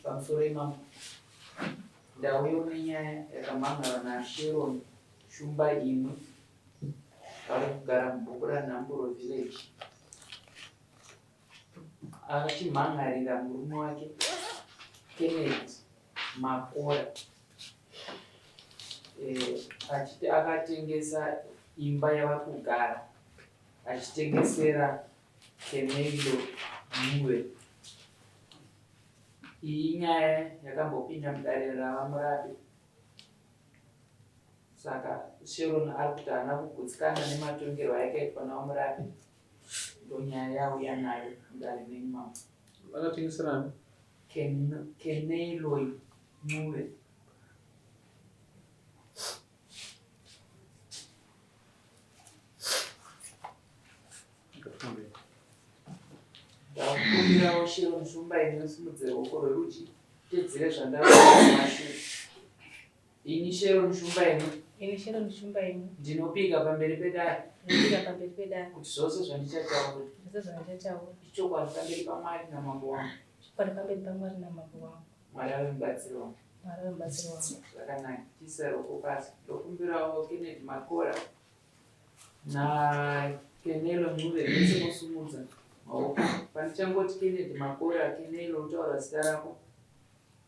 pamusoro imomo ndauya nenyaya yakamhangana naSharon shumba imwe ari kugara mubhuku raNhamburo village. Achimhangarira murume wake Kenneth Makora achiti akatengesa imba yavari kugara achitengesera Kenelo Muwe. Iyi nyaya yakambopinda mudariro ravamurapi, saka Sharon ari kuti haana kugutsikana nematongerwo ayakaitwa navamurapi. Ndo nyaya yauya nayo mudariro neimamo. Vakatengeserana Kenelo Muwe. Ndakumbirawo Sharon shumba inosimudze ruoko rwerudyi tedzere zvandamashure. Ini Sharon shumba ino ndinopika pamberi pedare kuti zvose zvandichataura ichokwadi pamberi paMwari namambo wangu. Mwari ave mubatsiri wangu. Zvakanaka, tiisa ruoko pasi. Ndokumbirawo Kenneth Makora naKenelo Muwe vese musumudza maoko. Pandichangoti Kenneth Makora, Kenelo utaura zita rako.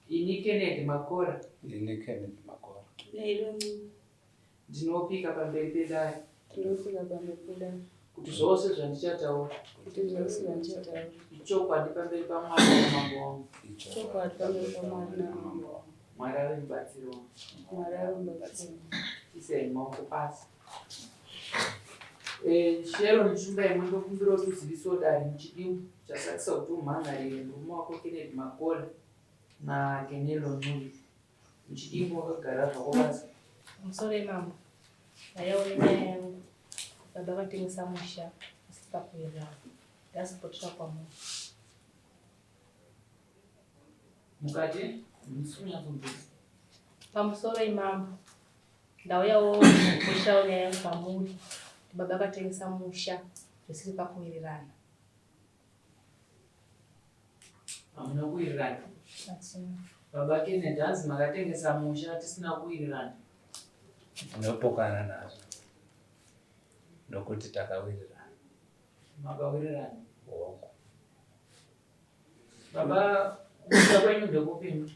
Ini Kenneth Makora. Ndinopika pamberi pedare kuti zvose zvandichataura ichokwadi pamberi paMwari namambo wangu. Mwari ave mubatsiri wangu. Tiisai maoko pasi. Sharon shumba imwe ndokumbirawo tuziviso dare muchidimbu chasakisa kuti umhangarire murume wako Kenneth Makora naKenelo Muwe. Muchidimbu wakagara zvako basa. Musoro imambo ndaiona nyaya yangu baba vakatengesa musha asikakuira ndasipotsva kwamunhu Mukati musunyazobvisa pamusoro imambo ndauyawo kushawo nyaya yangu kwamuri. Baba vakatengesa musha zvisiri pakuwirirana. hamuna kuwirirana. Hatina. Baba Kenneth hanzi makatengesa musha tisina kuwirirana. ndinopokana nazvo nokuti takawirirana. Makawirirana. Hongu. Baba musha kwenyu ndekupinda.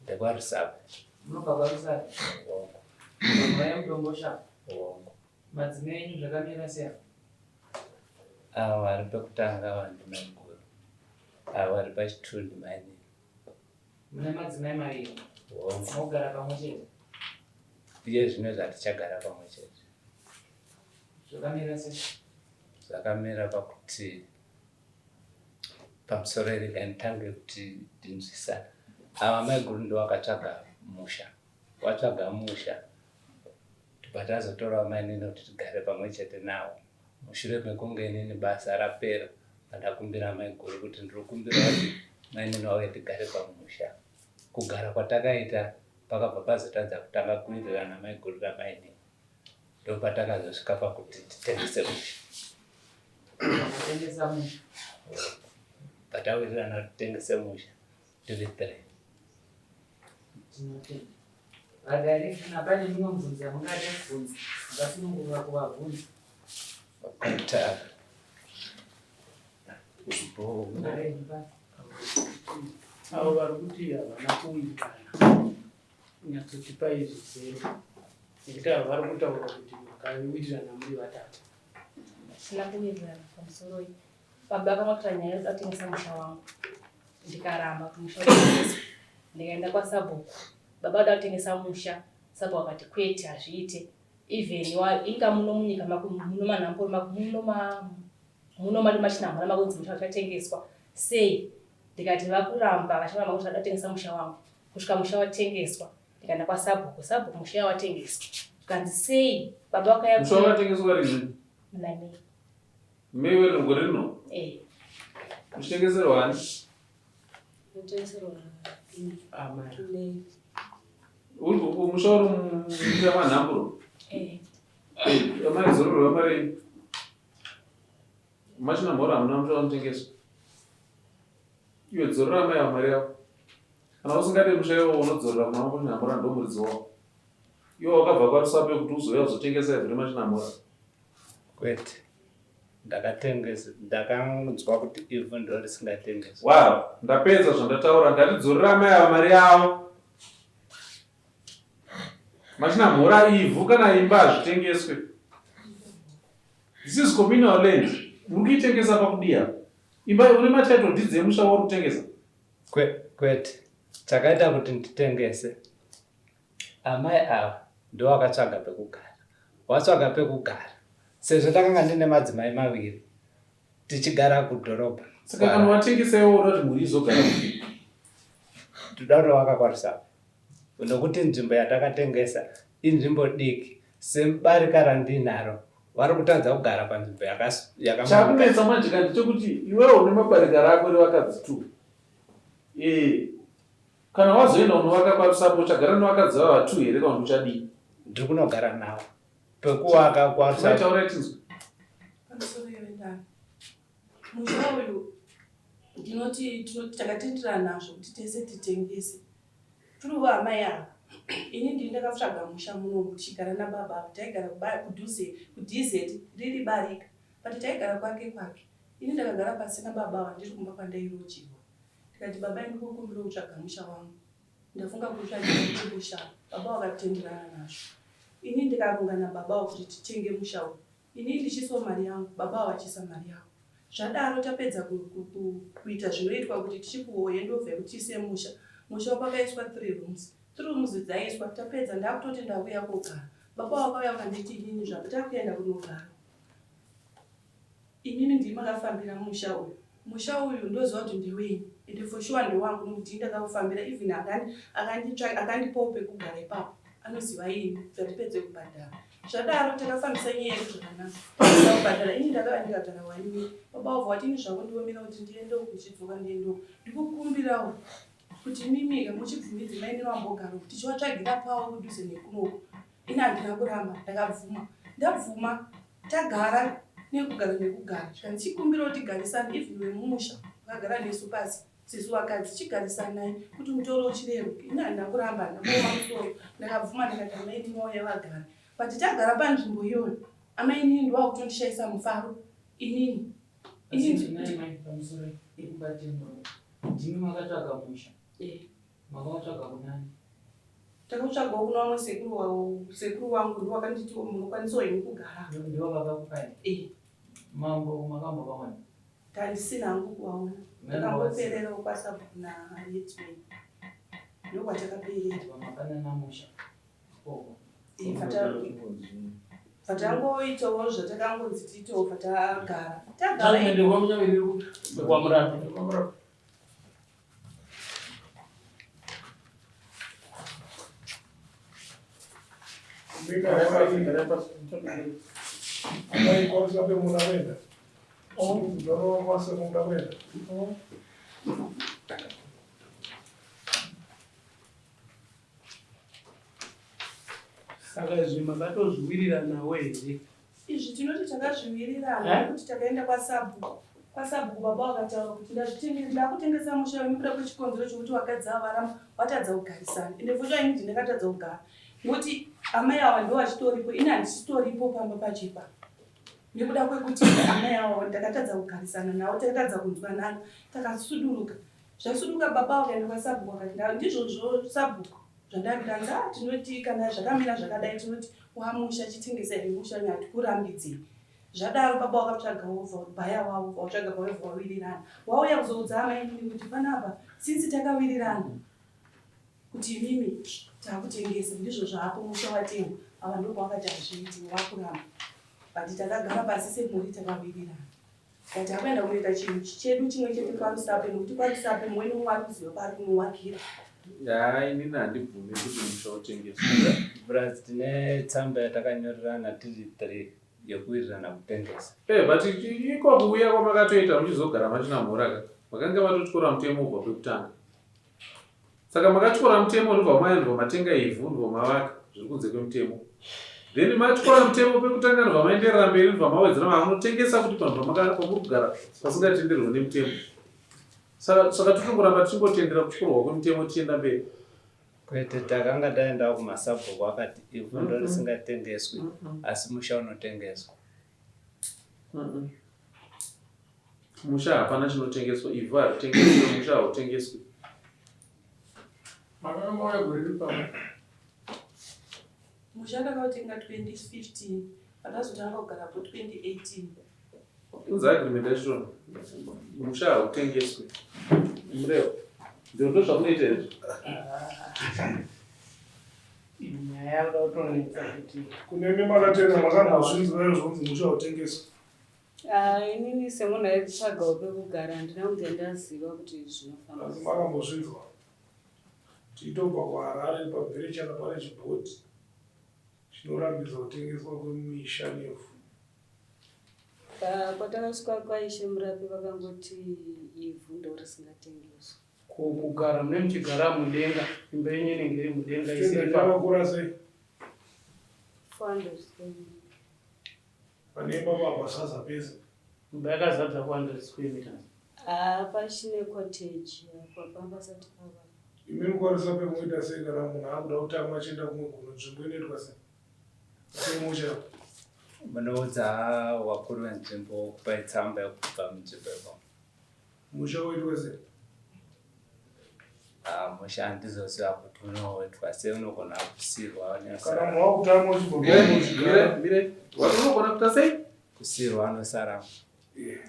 NdekwaRusape. Munobva kwaRusape. Hongu. Maya mudomboshaka. Hongu. Madzimai enyu zvakamira sei? Avo vari pekutanga vanhu maiguru, avo vari pachitundi maini. Mune madzimai maviri. Hongu. Mogara pamwe chete. Iye zvino zvatichagara pamwe chete. Zvakamira sei? Zvakamira pakuti pamusoro rega nditange kuti ndinzwisana. Ava maiguru ndo vakatsvaga musha. Watsvaga musha patazotorawo mainini kuti tigare pamwe chete navo. Mushure mekunge inini basa rapera ndakumbira maiguru kuti ndinokumbira kuti mainini wauye tigare pamusha. Kugara kwatakaita pakabva pazotadza kutanga kuwirirana maiguru namainini. Ndo patakazosvika pakuti titengese musha. Tengesa musha. Patawirirana kuti titengese musha tiri 3. Tinotenda. Vagari napane mumwe mubvunzi amungade kubvunza ngasununguka kuvabvunza. Kutara. Avo vari kuti havana kuwirirana kunyatsoti paizvizere nekuti avo vari kutaura kuti makawirirana muri vatatu. Sina kuwirirana pamusoro iyi. Baba vakatora nyaya yokuti atengesa musha wangu. Ndikaramba kuti musha utengeswe. Ndikaenda kwaSabhuku. Baba vada kutengesa musha. Sabhuku akati kwete hazviite. Even inga muno munyika muno manhamburo muno mari machinhambura makunzi musha uchatengeswa. Sei? Ndikati vakuramba vacharamba kuti vadatengesa musha wangu. Kusvika musha watengeswa. Ndikaenda kwaSabhuku. Sabhuku musha watengeswa. Kanzi sei? Baba vakaya musha watengeswa rini? Mnani. Mewe rugore rino? Muchitengeserwa ani? Mutengeserwa Amai. Musha uri munyika manhamburo? Amaizororwa mari. Machinhambura hamuna musha unotengeswa. iwe dzorora mai mari yako. Kana usingade musha iwo unodzorora kuna machinamura ndo muridzi wako. Iwo wakabva kwarusape kuti uzouya uzotengesa ivhiri machinamura. Kwete. Ndakanzwa kuti ivhu ndo risingatengeswi. Wow, ndapedza zvandataura ndatidzorora mai mari yavo. Machinamura ivhu kana imba hazvitengeswe. This is communal land. Mukitengesa pakudia. Imba une matitle deeds emusha wari kutengesa. Kwete. Chakaita kuti nditengese. Amai ava ndo vakatsvaga pekugara. Watsvaga pekugara. Sezvo takanga ndine madzimai maviri. Tichigara kudhorobha. Saka kana watengesa iwo unoti mhuri izogara kuti. Toda kuvaka kwaRusape. Nokuti nzvimbo yatakatengesa inzvimbo diki. Semubarika randinaro vari kutadza kugara panzvimbo yakamira. Chakunetsa majika ndechekuti iwewe une mabarika rako revakadzi 2. Kana wazoenda unovaka kwaRusape uchagara nevakadzi vava 2 here kana uchadii? Ndiri kunogara navo. Pekuwaka kwaRusape. Taura tinzwe. Pamusoro yevendana. Musha uyu ndinoti takatenderana nazvo kuti tese titengese. Turi vamai ava. Ini ndini ndakatsvaga musha munomu tichigara nababa. Taigara kudhuze kuDZ riri barika. But taigara kwake. Ini ndakagara pasi nababa vandiri kumba kwandairochirwa. Ndikati baba ndiri kukumbira kutsvaga musha wangu. Ndafunga kutsvaga musha. Baba vakatenderana nazvo. Ini ndikavonga nababa kuti titenge musha uyu. Ini ndichiso mari yangu, baba vachisa mari yavo. Zvadaro tapedza kuita zvinoitwa kuti tichipuwa handovha kuti tise musha. Musha wapakaiswa 3 rooms. 3 rooms dzaiswa tapedza ndakutoti ndakuya kogara. Baba vakauya vakanditi inini zvako takuenda kunogara. Inini ndiri makafambira musha uyu. Musha uyu ndoziva kuti ndewenyu. Ende for sure ndewangu nokuti ndakafambira even akandipawo pekugara ipapo. Anoziva ini zvandipedze kubhadhara. Zvadaro takafambisa nyaya yedu zvakanaka. Ndakubhadhara ini ndakava ndikagara 1 week. Baba wabva wati ini zvako ndiomera kuti ndiende uku ndichidzoka ndiende uku. Ndikukumbirawo kuti mimika muchibvumidzi maini wambogara kuti tichivatsvagira pawo kudhuze nekunoku. Ini handina kuramba ndakabvuma. Ndabvuma tagara nekugara. Ndichikumbira kuti garisani even wemumusha wakagara nesu pasi. Sesu vakadzi chigarisanayi kuti mutoro uchireruke. Ini handina kuramba ndakoma musoro. Ndakabvuma ndikati amai ndinouya vagara. But tagara panzvimbo iyoyo. Amai inini ndovakutondishaisa mufaro. Inini. Inini pamusoro ekubatengwa. Ndimi makatsvaga musha. Makatsvaga kunani? Takautsvagawo kuna vamwe sekuru wangu ndiwo wakanditi munokwanisawo henyu kugara. Ndiwo vakakupai? Mambo makambo kawana? Handisina hangu kuvaona. Takangopererawo kwaSabhuku naYetman. Ndokwatakaperera. Vamafanana musha. Fatangoitawo zvatakangonzi tiitewo fatagara. Kwamurapi. Amai kwaRusape munavenda. Ndoro kwase munavenda. Saka izvi makatozviwiriranawo here? Izvi tinoti takazviwirirana kuti takaenda kwaSabhuku. KwaSabhuku baba vakataura kuti ndakutengesa musha nekuda kwechikonzero chokuti vakadzi ava varamba vatadza kugarisana. Ende futi ini ndingatadza kugara. Nokuti amai ava ndo vachitoripo, ini handisitoripo pamba pachipa. Nekuda kwekuti amai ava ndakatadza kugarisana navo, takatadza kunzwanana, takasuduruka. Zvasuduruka baba vakaenda kwaSabhuku vakati ndizvozvo Sabhuku. Zvandakanza tinoti kana zvakamira zvakadai tinoti wamusha chitengesa musha nyatikurambidzei. Zvadaro baba vakatsvagawo bhaya wavo vatsvaga bhaya vawirirana. Wauya kuzoudza amai inini kuti panapa since takawirirana kuti mimi takutengesa ndizvo zvapo musha watengwa. Ava ndipo vakati hazviiti wakuramba. But takagara pasi semhuri takawirirana. Kati akuenda kunoita chinhu chedu chimwe chete kwaRusape nokuti kwaRusape mumwe nomwe kuziva pari kunowakira. Inini handibvumi kuti musha utengeswe. Bras tine tsamba yatakanyorerana tiri 3 yekuwirirana kutengesa. But iko kuuya kwamakatoita muchizogara machinamura makanga matotyora mutemo ubva kwekutanga. Saka makatyora mutemo ndobva maendwa matenga ivhu ndobva mavaka zviri kunze kwemutemo. Then matyora mutemo pekutanga ndobva maenderera mberi ndobva mawedzera mamunotengesa kuti panhu pamuri kugara pasingatenderwi nemutemo. Saka totongoramba tichingotendera kuchikorwa kwemutemo tichienda mberi. Kwete takanga taenda kumasabhuku akati ivhu ndo risingatengeswi asi musha unotengeswa. Musha hapana chinotengeswa, ivhu haritengeswi, musha hautengeswi. Makanga gore riri pamwe. Musha ndakautenga 2015 pandazotanga kugarapo 2018. Kunzi agreement yacho musha hautengeswi. Mureo ndo zvamunoita izvi. Nyaya yakatonetsa kuti Kunenge makatenga makambozvinzwa zvonzi musha hautengeswa. Inini semunhu aitsvagawo pekugara handina kunge ndaziva kuti zvinofamba. Asi makambozvinzwa. Tiitobva kuHarare pabhirichi kana pane chibhodhi chinorambidza kutengeswa kwemisha nevhu. Kwatakasvika kwaishe murapi vakangoti ivhu ndo risingatengeswi. kugara mune muchigara mudenga, imba yenyu inenge iri mudenga Yakakura sei? 400 pane imba pabasaza pese. imba yakazadza 400 square meters. Pachine cottage apa pambasati pava. Imi mukwarisa pemuita sei kana munhu akuda kutama achienda kumwe kuno nzvimbo inoitwa sei? Semusha. Munoudza wakuru wenzvimbo kupa tsamba yekubva munzvimbo ipapo. Musha woitwa sei? Musha handizoziva kuti unoitwa sei, unogona kusirwa Kana munhu wakutama uchibva Mire, unogona kuita sei? kusirwa anosara.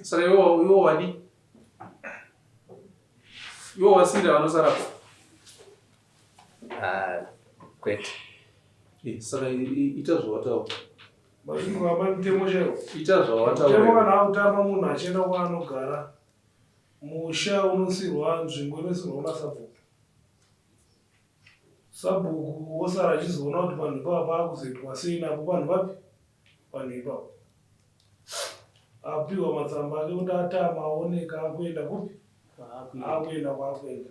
Saka iwo wadi. Iwo wasira vanosarapo. Kwete. Saka ita zvawataura. Mazvinhu amamutemo chaiwo. Ita zvawataura. Mutemo kana akutama munhu achienda kwaanogara, musha unosirwa nzvimbo inosirwa masabhuku. Sabhuku wosara achizoona kuti panhu ipapo paakuzoitwa sei napo panhu papi? Panhu ipapo. Apiwa matsamba ake kuti atama aoneka akuenda kupi? Akuenda kwaakuenda.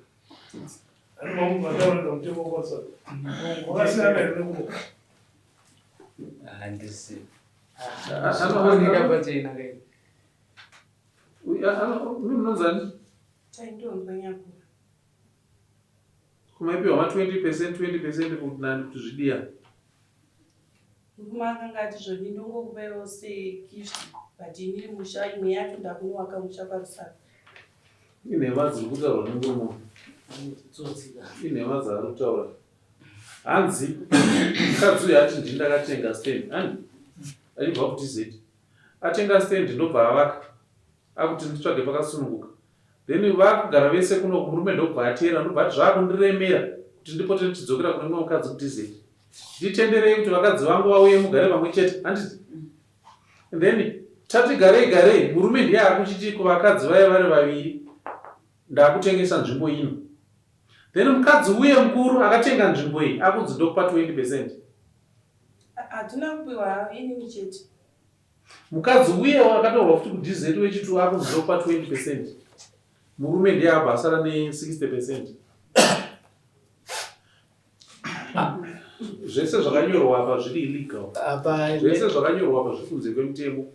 Ani mamunhu atauridza mutemo kwasara. Wakasiyana here nekuno. Handisi. Anooneka pachena kai. Munonzani? Taindomba nyakura. Kumaipiwa 20% kuti nani kuti zvidiya. Nguma akanga ati zvoni ndongokupawo segift but iniri musha imwe yacho ndakunovaka musha parusaka. Inhema dziri kutaurwa nemurume. Inhema dzaari kutaura. Hanzi mukadzi uyu ati ndini ndakatenga stand. Achibva kuti atenga stand ndobva avaka. Akuti nditsvage pakasununguka. Then vakugara vese kuno murume ndobva atera ndobva ati zvakundiremera kuti ndipote ndichidzokera kune mumwe mukadzi kuti nditenderei kuti vakadzi vangu vauye mugare pamwe chete. Handiti. Then tati garei murume ndiye akuchiti kuvakadzi vaya vari vaviri ndakutengesa nzvimbo ino. Then mukadzi uye mukuru akatenga nzvimbo iyi akudzi ndokupa 20%. Hatina kupiwa inini chete. Mukadzi uye akatorwa futi kudhizeti wechitu akudzi ndokupa 20%. Murume ndiye abva asara ne 60%. Zvese zvakanyorwa apa zviri illegal. Zvese zvakanyorwa apa zviri kunze kwemutemo.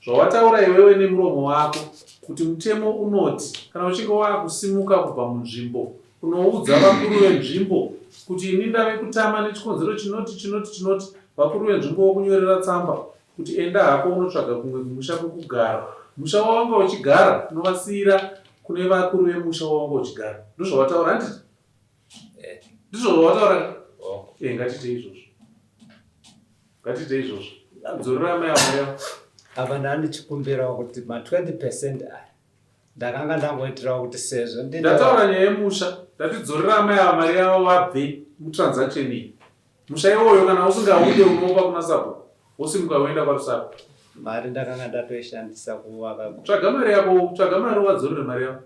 Zvawataura iwewe nemuromo wako kuti mutemo unoti kana uchinge wakusimuka kubva munzvimbo unoudza vakuru venzvimbo kuti ini ndave kutama nechikonzero chinoti vakuru venzvimbo vokunyorera tsamba kuti enda hako unotsvaga kumwe musha kwekugara. Musha wawanga uchigara unovasiyira kune vakuru vemusha wawanga uchigara. Ndozvawataura handiti? Ndizvo zvawataura? Ngatiite izvozvo. Dzorera mai avo. Apa ndandichikumbirawo kuti ma 20% aya ndakanga ndangoitirawo kuti sezvo ndataura nyaya yemusha ndatidzorera mai ava mari yavo vabve mutransaction iyi. Musha iwoyo kana usingaude unopa kuna sabhuku wosimuka uenda parusaka. mari ndakanga ndatoishandisa kuvaka. Tsvaga mari yako, tsvaga mari wadzorere mari yako.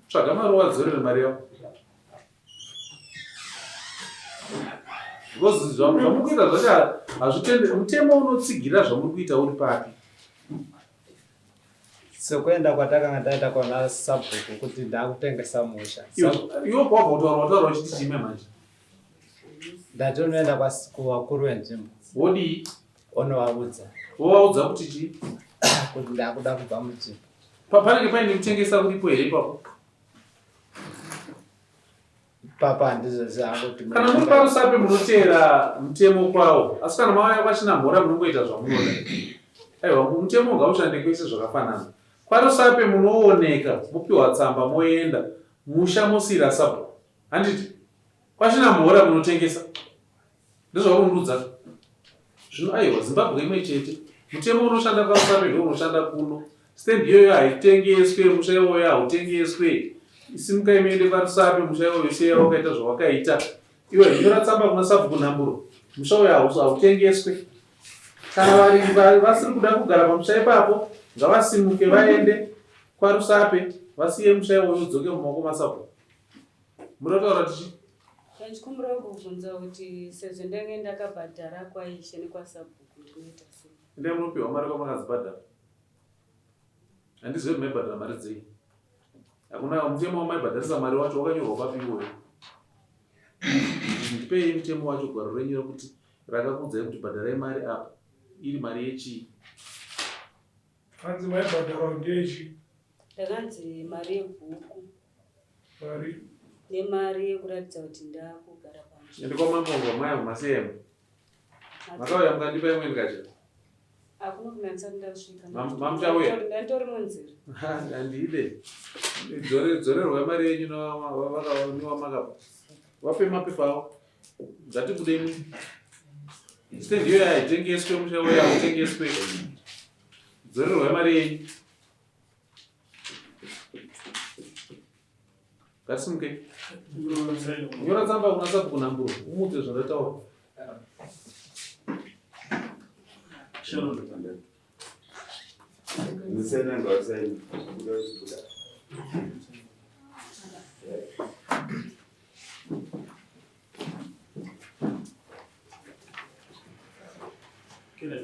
Tsvaga mari wadzorere mari yako. Because zvamuri kuita zvacho hazvitende, mutemo unotsigira zvamuri kuita uri papi. Sekuenda kwatakanga taita kona sabhuku kuti ndakutengesa musha. Iwo kwabva wataura uchiti chime manje. Ndati unoenda kuvakuru venzvimbo. Wodii? Onovaudza. Wovaudza kuti chii? Kuti ndakuda kubva munzvimbo. Panenge paine kutengesa kuripo here ipapo? Papa handizoziva kuti kana muri parusape munoteera mutemo kwawo, asi kana mauya kwachinamhora munongoita zvamunoda. Aiwa, mutemo ngaushande kwese zvakafanana. Kwarusape munooneka mupiwa tsamba moenda musha mosira sabhuku. Handiti kwachinamhora munotengesa. Ndizvaurundudza. Zvino aiwa, Zimbabwe imwe chete. Mutemo unoshanda kwarusape ndio unoshanda kuno. Stand iyoyo haitengeswe, musha iwoyo hautengeswe. Isimuka imeende kwarusape, musha iwoyo seya wakaita zvawakaita. Iwe nyora tsamba kuna sabhuku nhamburo. Musha uyo hautengeswe. Kana varimi vasiri kuda kugara pamusha ipapo, ngavasimuke vaende kwarusape, vasiye musha iwoyo udzoke mumaoko masabhuku. Munotaura tichi? Ndikumbira kubvunza kuti sezvo ndenge ndakabhadhara kwaishe nekwasabhuku ndinoita sei? Ndee munopiwa mari kwamakadzibhadhara. Handizivi kuti maibhadhara mari dzei. Hakuna mutemo wamaibhadharisa mari wacho wakanyorwa papi iwoyo. Ndipei mutemo wacho gwaro renyu rekuti rakakuudzai kuti bhadharai mari apa. Iri mari yechii? Hanzi maibhadharwa ngechii? Ndakanzi mari yebhuku. Mari Nemari yekuratidza kuti ndakugara pamusha. Ende kwamambongo mwaya mumasemu. Makauya mukandipa imwe ndikacheka. Hakuna kunanisa kundasvika. Mamusha uya? Ndatori munzira. Handide. Dzorerwa mari yenyu niwamakapa. Wape mapepa awo. Ngatibudeni. Stand iyoyo haitengeswe, musha uyo hautengeswe. Dzorerwa mari yenyu. Ngatimuke. Nyora tsamba kuna sabhuku nhamburo. Umudze zvandataura. Kila